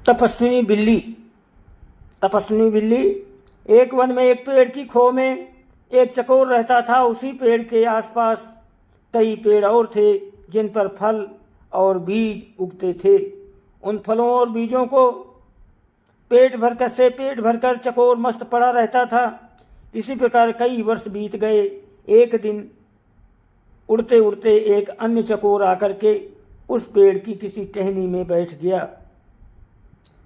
तपस्विनी बिल्ली। तपस्विनी बिल्ली। एक वन में एक पेड़ की खो में एक चकोर रहता था। उसी पेड़ के आसपास कई पेड़ और थे जिन पर फल और बीज उगते थे। उन फलों और बीजों को पेट भरकर चकोर मस्त पड़ा रहता था। इसी प्रकार कई वर्ष बीत गए। एक दिन उड़ते उड़ते एक अन्य चकोर आकर के उस पेड़ की किसी टहनी में बैठ गया।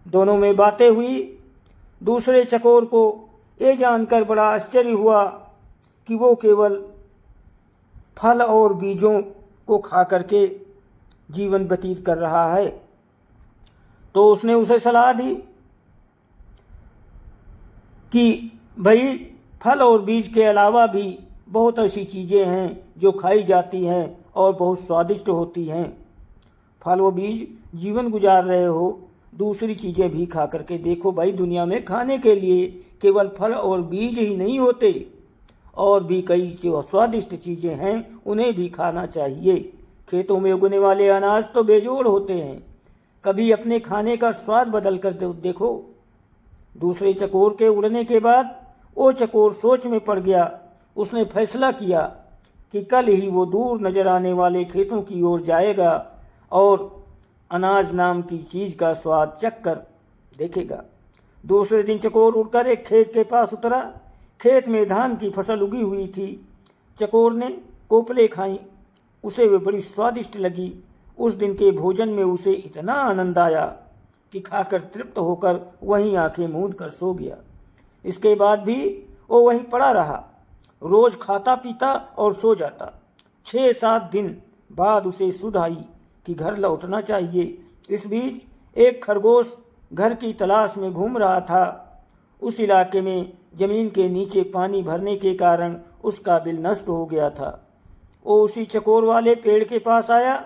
दोनों में बातें हुई। दूसरे चकोर को ये जानकर बड़ा आश्चर्य हुआ कि वो केवल फल और बीजों को खा करके जीवन व्यतीत कर रहा है। तो उसने उसे सलाह दी कि भाई, फल और बीज के अलावा भी बहुत ऐसी चीज़ें हैं जो खाई जाती हैं और बहुत स्वादिष्ट होती हैं। फल व बीज जीवन गुजार रहे हो, दूसरी चीज़ें भी खा करके देखो। भाई, दुनिया में खाने के लिए केवल फल और बीज ही नहीं होते, और भी कई जो स्वादिष्ट चीज़ें हैं उन्हें भी खाना चाहिए। खेतों में उगने वाले अनाज तो बेजोड़ होते हैं, कभी अपने खाने का स्वाद बदल कर देखो। दूसरे चकोर के उड़ने के बाद वो चकोर सोच में पड़ गया। उसने फैसला किया कि कल ही वो दूर नजर आने वाले खेतों की ओर जाएगा और अनाज नाम की चीज़ का स्वाद चख कर देखेगा। दूसरे दिन चकोर उड़कर एक खेत के पास उतरा। खेत में धान की फसल उगी हुई थी। चकोर ने कोपले खाई, उसे वे बड़ी स्वादिष्ट लगी। उस दिन के भोजन में उसे इतना आनंद आया कि खाकर तृप्त होकर वहीं आंखें मूंद कर सो गया। इसके बाद भी वो वहीं पड़ा रहा, रोज खाता पीता और सो जाता। 6-7 दिन बाद उसे सुध आई कि घर लौटना चाहिए। इस बीच एक खरगोश घर की तलाश में घूम रहा था। उस इलाके में जमीन के नीचे पानी भरने के कारण उसका बिल नष्ट हो गया था। वो उसी चकोर वाले पेड़ के पास आया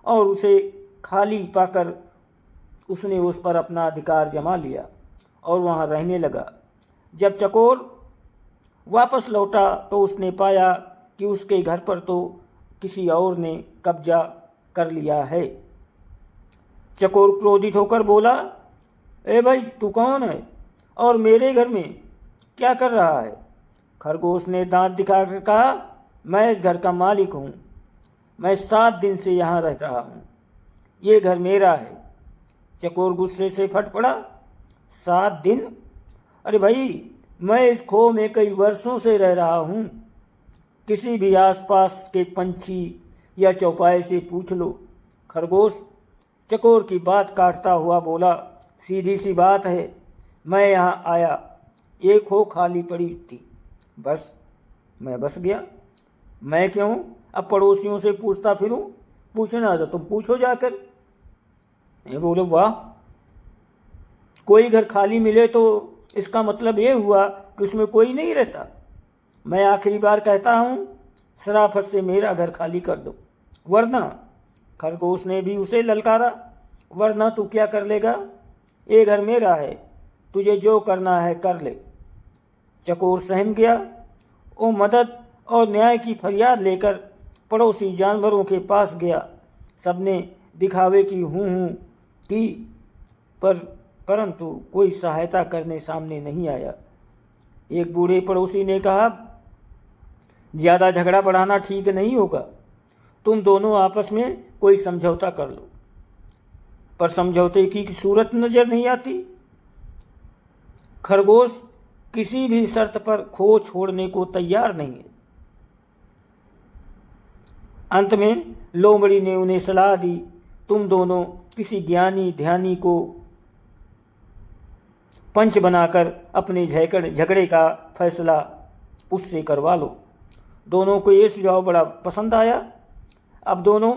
और उसे खाली पाकर उसने उस पर अपना अधिकार जमा लिया और वहाँ रहने लगा। जब चकोर वापस लौटा तो उसने पाया कि उसके घर पर तो किसी और ने कब्जा कर लिया है। चकोर क्रोधित होकर बोला, ए भाई, तू कौन है और मेरे घर में क्या कर रहा है? खरगोश ने दांत दिखाकर कहा, मैं इस घर का मालिक हूँ। मैं 7 दिन से यहाँ रह रहा हूँ। ये घर मेरा है। चकोर गुस्से से फट पड़ा, 7 दिन? अरे भाई, मैं इस खो में कई वर्षों से रह रहा हूँ। किसी भी आसपास के पंछी या चौपाए से पूछ लो। खरगोश चकोर की बात काटता हुआ बोला, सीधी सी बात है, मैं यहाँ आया, ये खो खाली पड़ी थी, बस मैं बस गया। मैं क्यों अब पड़ोसियों से पूछता फिरूं? पूछना तो तुम पूछो जाकर। ये बोलो, वाह, कोई घर खाली मिले तो इसका मतलब ये हुआ कि उसमें कोई नहीं रहता। मैं आखिरी बार कहता हूँ, शराफत से मेरा घर खाली कर दो, वरना। खरगोश ने भी उसे ललकारा, वरना तू क्या कर लेगा? ये घर मेरा है, तुझे जो करना है कर ले। चकोर सहम गया। वो मदद और न्याय की फरियाद लेकर पड़ोसी जानवरों के पास गया। सबने दिखावे की हूँ की, परंतु कोई सहायता करने सामने नहीं आया। एक बूढ़े पड़ोसी ने कहा, ज़्यादा झगड़ा बढ़ाना ठीक नहीं होगा, तुम दोनों आपस में कोई समझौता कर लो। पर समझौते की सूरत नजर नहीं आती। खरगोश किसी भी शर्त पर खो छोड़ने को तैयार नहीं है। अंत में लोमड़ी ने उन्हें सलाह दी, तुम दोनों किसी ज्ञानी ध्यानी को पंच बनाकर अपने झगड़े का फैसला उससे करवा लो। दोनों को ये सुझाव बड़ा पसंद आया। अब दोनों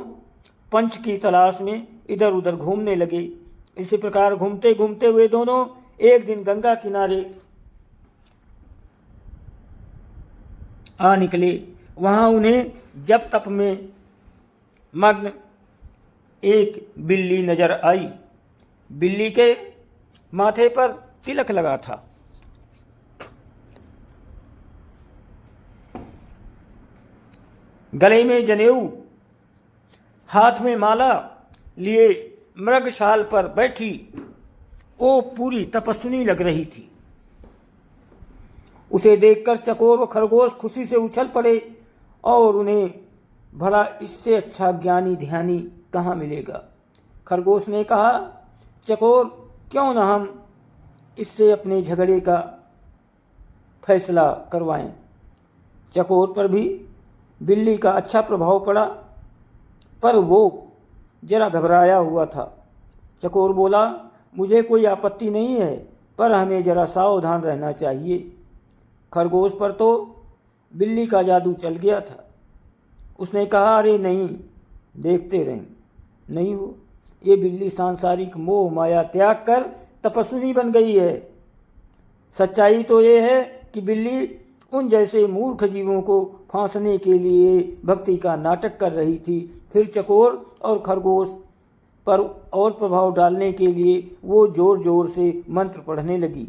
पंच की तलाश में इधर उधर घूमने लगे। इसी प्रकार घूमते घूमते हुए दोनों एक दिन गंगा किनारे आ निकले। वहाँ उन्हें जप तप में मग्न एक बिल्ली नजर आई। बिल्ली के माथे पर तिलक लगा था। गले में जनेऊ, हाथ में माला लिए मृगशाल पर बैठी वो पूरी तपस्विनी लग रही थी। उसे देखकर चकोर व खरगोश खुशी से उछल पड़े और उन्हें भला इससे अच्छा ज्ञानी ध्यानी कहाँ मिलेगा। खरगोश ने कहा, चकोर, क्यों न हम इससे अपने झगड़े का फैसला करवाएं। चकोर पर भी बिल्ली का अच्छा प्रभाव पड़ा, पर वो जरा घबराया हुआ था। चकोर बोला, मुझे कोई आपत्ति नहीं है, पर हमें जरा सावधान रहना चाहिए। खरगोश पर तो बिल्ली का जादू चल गया था। उसने कहा, अरे नहीं, देखते रहें, नहीं हो, ये बिल्ली सांसारिक मोह माया त्याग कर तपस्विनी बन गई है। सच्चाई तो ये है कि बिल्ली उन जैसे मूर्ख जीवों को फांसने के लिए भक्ति का नाटक कर रही थी। फिर चकोर और खरगोश पर और प्रभाव डालने के लिए वो जोर जोर से मंत्र पढ़ने लगी।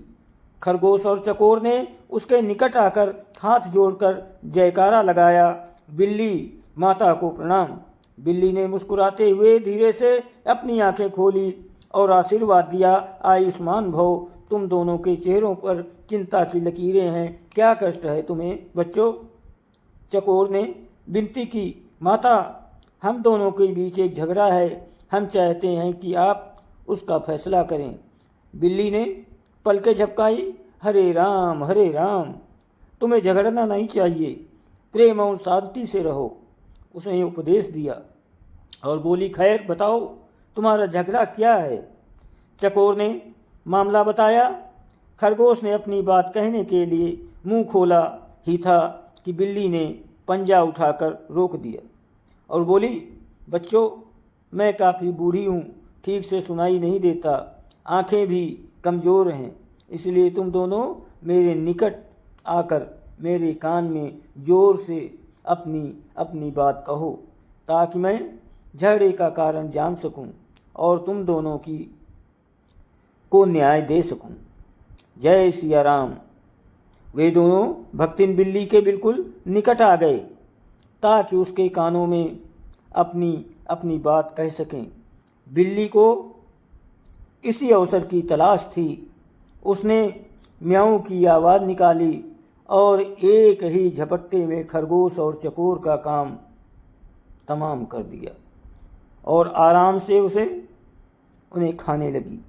खरगोश और चकोर ने उसके निकट आकर हाथ जोड़कर जयकारा लगाया, बिल्ली माता को प्रणाम। बिल्ली ने मुस्कुराते हुए धीरे से अपनी आंखें खोली और आशीर्वाद दिया, आयुष्मान भव। तुम दोनों के चेहरों पर चिंता की लकीरें हैं, क्या कष्ट है तुम्हें बच्चों। चकोर ने विनती की, माता, हम दोनों के बीच एक झगड़ा है, हम चाहते हैं कि आप उसका फैसला करें। बिल्ली ने पलकें झपकाई, हरे राम, तुम्हें झगड़ना नहीं चाहिए, प्रेम और शांति से रहो। उसने उपदेश दिया और बोली, खैर बताओ, तुम्हारा झगड़ा क्या है। चकोर ने मामला बताया। खरगोश ने अपनी बात कहने के लिए मुंह खोला ही था कि बिल्ली ने पंजा उठाकर रोक दिया और बोली, बच्चों, मैं काफ़ी बूढ़ी हूँ, ठीक से सुनाई नहीं देता, आंखें भी कमज़ोर हैं, इसलिए तुम दोनों मेरे निकट आकर मेरे कान में ज़ोर से अपनी अपनी बात कहो, ताकि मैं झगड़े का कारण जान सकूं और तुम दोनों को न्याय दे सकूं। जय सिया राम। वे दोनों भक्तिन बिल्ली के बिल्कुल निकट आ गए ताकि उसके कानों में अपनी अपनी बात कह सकें। बिल्ली को इसी अवसर की तलाश थी। उसने म्याऊं की आवाज़ निकाली और एक ही झपट्टे में खरगोश और चकोर का काम तमाम कर दिया और आराम से उन्हें खाने लगी।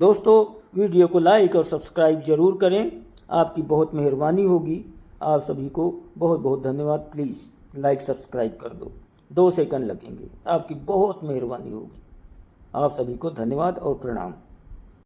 दोस्तों, वीडियो को लाइक और सब्सक्राइब ज़रूर करें, आपकी बहुत मेहरबानी होगी। आप सभी को बहुत बहुत धन्यवाद। प्लीज़ लाइक सब्सक्राइब कर दो, 2 सेकंड लगेंगे, आपकी बहुत मेहरबानी होगी। आप सभी को धन्यवाद और प्रणाम।